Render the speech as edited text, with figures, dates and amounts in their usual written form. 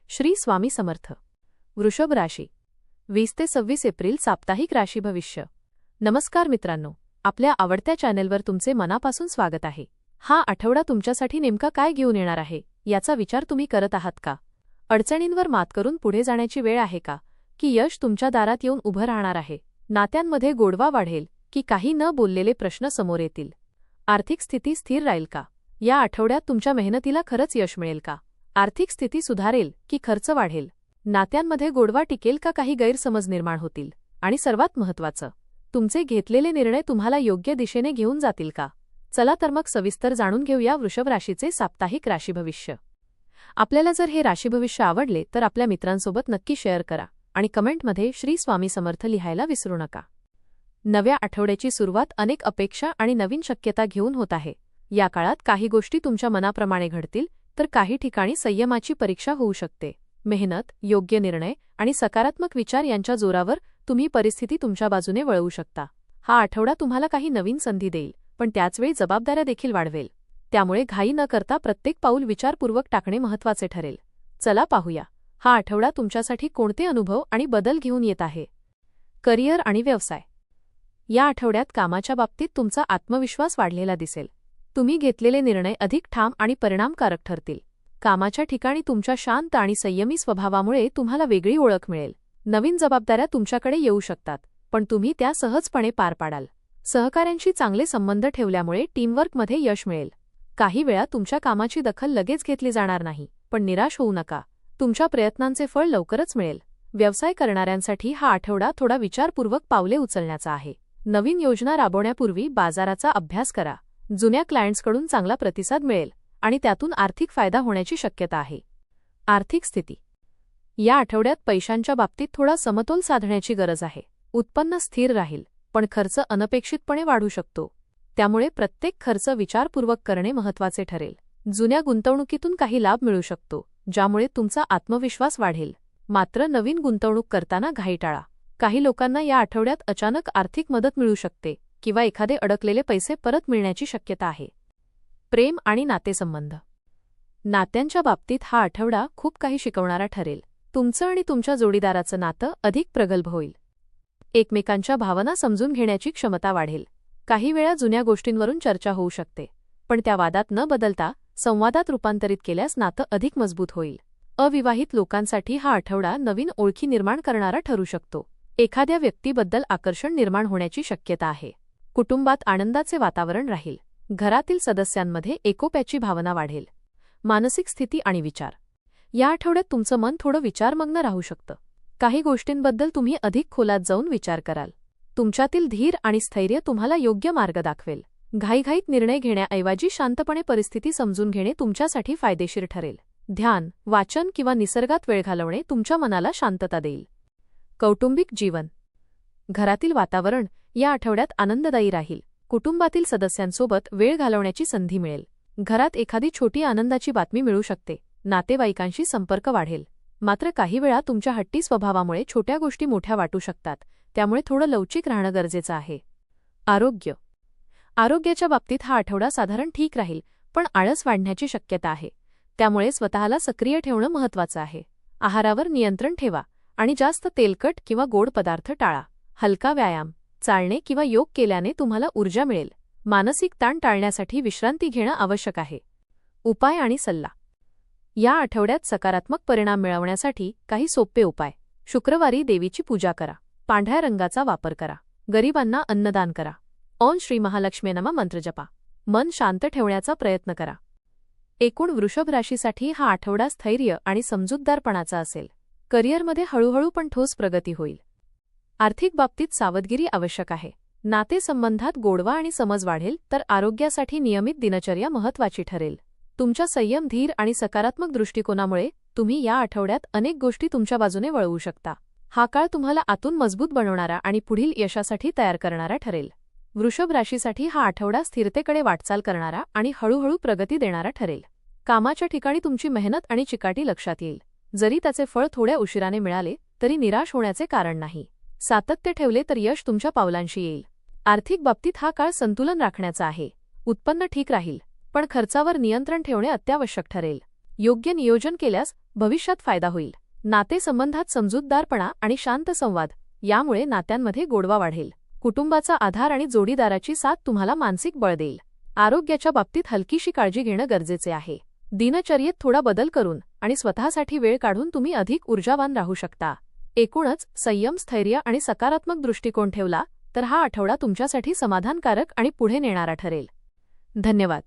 श्री स्वामी समर्थ. वृषभ राशी 20 ते 26 एप्रिल साप्ताहिक राशी भविष्य. नमस्कार मित्रांनो, आपल्या आवडत्या चॅनेलवर तुमचे मनापासून स्वागत आहे. हा आठवडा तुमच्यासाठी नेमका काय घेऊन येणार आहे याचा विचार तुम्ही करत आहात का? अडचणींवर मात करून पुढे जाण्याची वेळ आहे का, की यश तुमच्या दारात येऊन उभं राहणार आहे? नात्यांमध्ये गोडवा वाढेल की काही न बोललेले प्रश्न समोर येतील? आर्थिक स्थिती स्थिर राहील का? या आठवड्यात तुमच्या मेहनतीला खरंच यश मिळेल का? आर्थिक स्थिती सुधारेल की खर्च वाढेल? नात्यांमध्ये गोडवा टिकेल का काही गैरसमज निर्माण होतील? आणि सर्वात महत्त्वाचं, तुमचे घेतलेले निर्णय तुम्हाला योग्य दिशेने घेऊन जातील का? चला तर मग सविस्तर जाणून घेऊया वृषभ राशीचे साप्ताहिक राशी भविष्य. आपल्याला जर हे राशी भविष्य आवडले तर आपल्या मित्रांसोबत नक्की शेअर करा आणि कमेंटमध्ये श्री स्वामी समर्थ लिहायला विसरू नका. नव्या आठवड्याची सुरुवात अनेक अपेक्षा आणि नवीन शक्यता घेऊन होत आहे. या काळात काही गोष्टी तुमच्या मनाप्रमाणे घडतील तर काही ठिकाणी संयमाची परीक्षा होऊ शकते. मेहनत, योग्य निर्णय आणि सकारात्मक विचार यांच्या जोरावर तुम्ही परिस्थिती तुमच्या बाजूने वळवू शकता. हा आठवडा तुम्हाला काही नवीन संधी देईल, पण त्याचवेळी जबाबदाऱ्या देखील वाढवेल. त्यामुळे घाई न करता प्रत्येक पाऊल विचारपूर्वक टाकणे महत्त्वाचे ठरेल. चला पाहूया, हा आठवडा तुमच्यासाठी कोणते अनुभव आणि बदल घेऊन येत आहे. करिअर आणि व्यवसाय. या आठवड्यात कामाच्या बाबतीत तुमचा आत्मविश्वास वाढलेला दिसेल. तुम्ही घेतलेले निर्णय अधिक ठाम आणि परिणामकारक ठरतील. कामाच्या ठिकाणी तुमच्या शांत आणि संयमी स्वभावामुळे तुम्हाला वेगळी ओळख मिळेल. नवीन जबाबदाऱ्या तुमच्याकडे येऊ शकतात, पण तुम्ही त्या सहजपणे पार पाडाल. सहकाऱ्यांशी चांगले संबंध ठेवल्यामुळे टीमवर्कमध्ये यश मिळेल. काही वेळा तुमच्या कामाची दखल लगेच घेतली जाणार नाही, पण निराश होऊ नका. तुमच्या प्रयत्नांचे फळ लवकरच मिळेल. व्यवसाय करणाऱ्यांसाठी हा आठवडा थोडा विचारपूर्वक पावले उचलण्याचा आहे. नवीन योजना राबवण्यापूर्वी बाजाराचा अभ्यास करा. जुन्या क्लायंट्सकडून चांगला प्रतिसाद मिळेल आणि त्यातून आर्थिक फायदा होण्याची शक्यता आहे. आर्थिक स्थिती. या आठवड्यात पैशांच्या बाबतीत थोडा समतोल साधण्याची गरज आहे. उत्पन्न स्थिर राहील, पण खर्च अनपेक्षितपणे वाढू शकतो. त्यामुळे प्रत्येक खर्च विचारपूर्वक करणे महत्त्वाचे ठरेल. जुन्या गुंतवणुकीतून काही लाभ मिळू शकतो, ज्यामुळे तुमचा आत्मविश्वास वाढेल. मात्र नवीन गुंतवणूक करताना घाई टाळा. काही लोकांना या आठवड्यात अचानक आर्थिक मदत मिळू शकते किंवा एखादे अडकलेले पैसे परत मिळण्याची शक्यता आहे. प्रेम आणि नातेसंबंध. नात्यांच्या बाबतीत हा आठवडा खूप काही शिकवणारा ठरेल. तुमचं आणि तुमच्या जोडीदाराचं नातं अधिक प्रगल्भ होईल. एकमेकांच्या भावना समजून घेण्याची क्षमता वाढेल. काही वेळा जुन्या गोष्टींवरून चर्चा होऊ शकते, पण त्या वादात न बदलता संवादात रूपांतरित केल्यास नातं अधिक मजबूत होईल. अविवाहित लोकांसाठी हा आठवडा नवीन ओळखी निर्माण करणारा ठरू शकतो. एखाद्या व्यक्तीबद्दल आकर्षण निर्माण होण्याची शक्यता आहे. कुटुंबात आनंदाचे वातावरण राहील. घरातील सदस्यांमध्ये एकोप्याची भावना वाढेल. मानसिक स्थिती आणि विचार. या आठवड्यात तुमचं मन थोडं विचारमग्न राहू शकतं. काही गोष्टींबद्दल तुम्ही अधिक खोलात जाऊन विचार कराल. तुमच्यातील धीर आणि स्थैर्य तुम्हाला योग्य मार्ग दाखवेल. घाईघाईत निर्णय घेण्याऐवजी शांतपणे परिस्थिती समजून घेणे तुमच्यासाठी फायदेशीर ठरेल. ध्यान, वाचन किंवा निसर्गात वेळ घालवणे तुमच्या मनाला शांतता देईल. कौटुंबिक जीवन. घरातील वातावरण या आठवड्यात आनंददायी राहील. कुटुंबातील सदस्यांसोबत वेळ घालवण्याची संधी मिळेल. घरात एखादी छोटी आनंदाची बातमी मिळू शकते. नातेवाईकांशी संपर्क वाढेल. मात्र काही वेळा तुमच्या हट्टी स्वभावामुळे छोट्या गोष्टी मोठ्या वाटू शकतात. त्यामुळे थोडं लवचिक राहणं गरजेचं आहे. आरोग्य. आरोग्याच्या बाबतीत हा आठवडा साधारण ठीक राहील, पण आळस वाढण्याची शक्यता आहे. त्यामुळे स्वतःला सक्रिय ठेवणं महत्त्वाचं आहे. आहारावर नियंत्रण ठेवा आणि जास्त तेलकट किंवा गोड पदार्थ टाळा. हलका व्यायाम, चालणे किंवा योग केल्याने तुम्हाला ऊर्जा मिळेल. मानसिक ताण टाळण्यासाठी विश्रांती घेणं आवश्यक आहे. उपाय आणि सल्ला. या आठवड्यात सकारात्मक परिणाम मिळवण्यासाठी काही सोपे उपाय. शुक्रवारी देवीची पूजा करा. पांढऱ्या रंगाचा वापर करा. गरिबांना अन्नदान करा. ओम श्री महालक्ष्मी नमः मंत्र जपा. मन शांत ठेवण्याचा प्रयत्न करा. एकूण वृषभ राशीसाठी हा आठवडा स्थैर्य आणि समजूतदारपणाचा असेल. करिअरमध्ये हळूहळू पण ठोस प्रगती होईल. आर्थिक बाबतीत सावधगिरी आवश्यक आहे. नातेसंबंधात गोडवा आणि समज वाढेल, तर आरोग्यासाठी नियमित दिनचर्या महत्त्वाची ठरेल. तुमच्या संयम, धीर आणि सकारात्मक दृष्टिकोनामुळे तुम्ही या आठवड्यात अनेक गोष्टी तुमच्या बाजूने वळवू शकता. हा काळ तुम्हाला आतून मजबूत बनवणारा आणि पुढील यशासाठी तयार करणारा ठरेल. वृषभ राशीसाठी हा आठवडा स्थिरतेकडे वाटचाल करणारा आणि हळूहळू प्रगती देणारा ठरेल. कामाच्या ठिकाणी तुमची मेहनत आणि चिकाटी लक्षात येईल. जरी त्याचे फळ थोड्या उशिराने मिळाले तरी निराश होण्याचे कारण नाही. सातत्य ठेवले तर यश तुमच्या पावलांशी येईल. आर्थिक बाबतीत हा काळ संतुलन राखण्याचा आहे. उत्पन्न ठीक राहील, पण खर्चावर नियंत्रण ठेवणे अत्यावश्यक ठरेल. योग्य नियोजन केल्यास भविष्यात फायदा होईल. नातेसंबंधात समजूतदारपणा आणि शांत संवाद यामुळे नात्यांमध्ये गोडवा वाढेल. कुटुंबाचा आधार आणि जोडीदाराची साथ तुम्हाला मानसिक बळ देईल. आरोग्याच्या बाबतीत हलकीशी काळजी घेणं गरजेचे आहे. दिनचर्येत थोडा बदल करून आणि स्वतःसाठी वेळ काढून तुम्ही अधिक ऊर्जावान राहू शकता. एकूणच संयम, स्थैर्य आणि सकारात्मक दृष्टिकोन ठेवला तर हा आठवडा तुमच्यासाठी समाधानकारक आणि पुढे नेणारा ठरेल. धन्यवाद.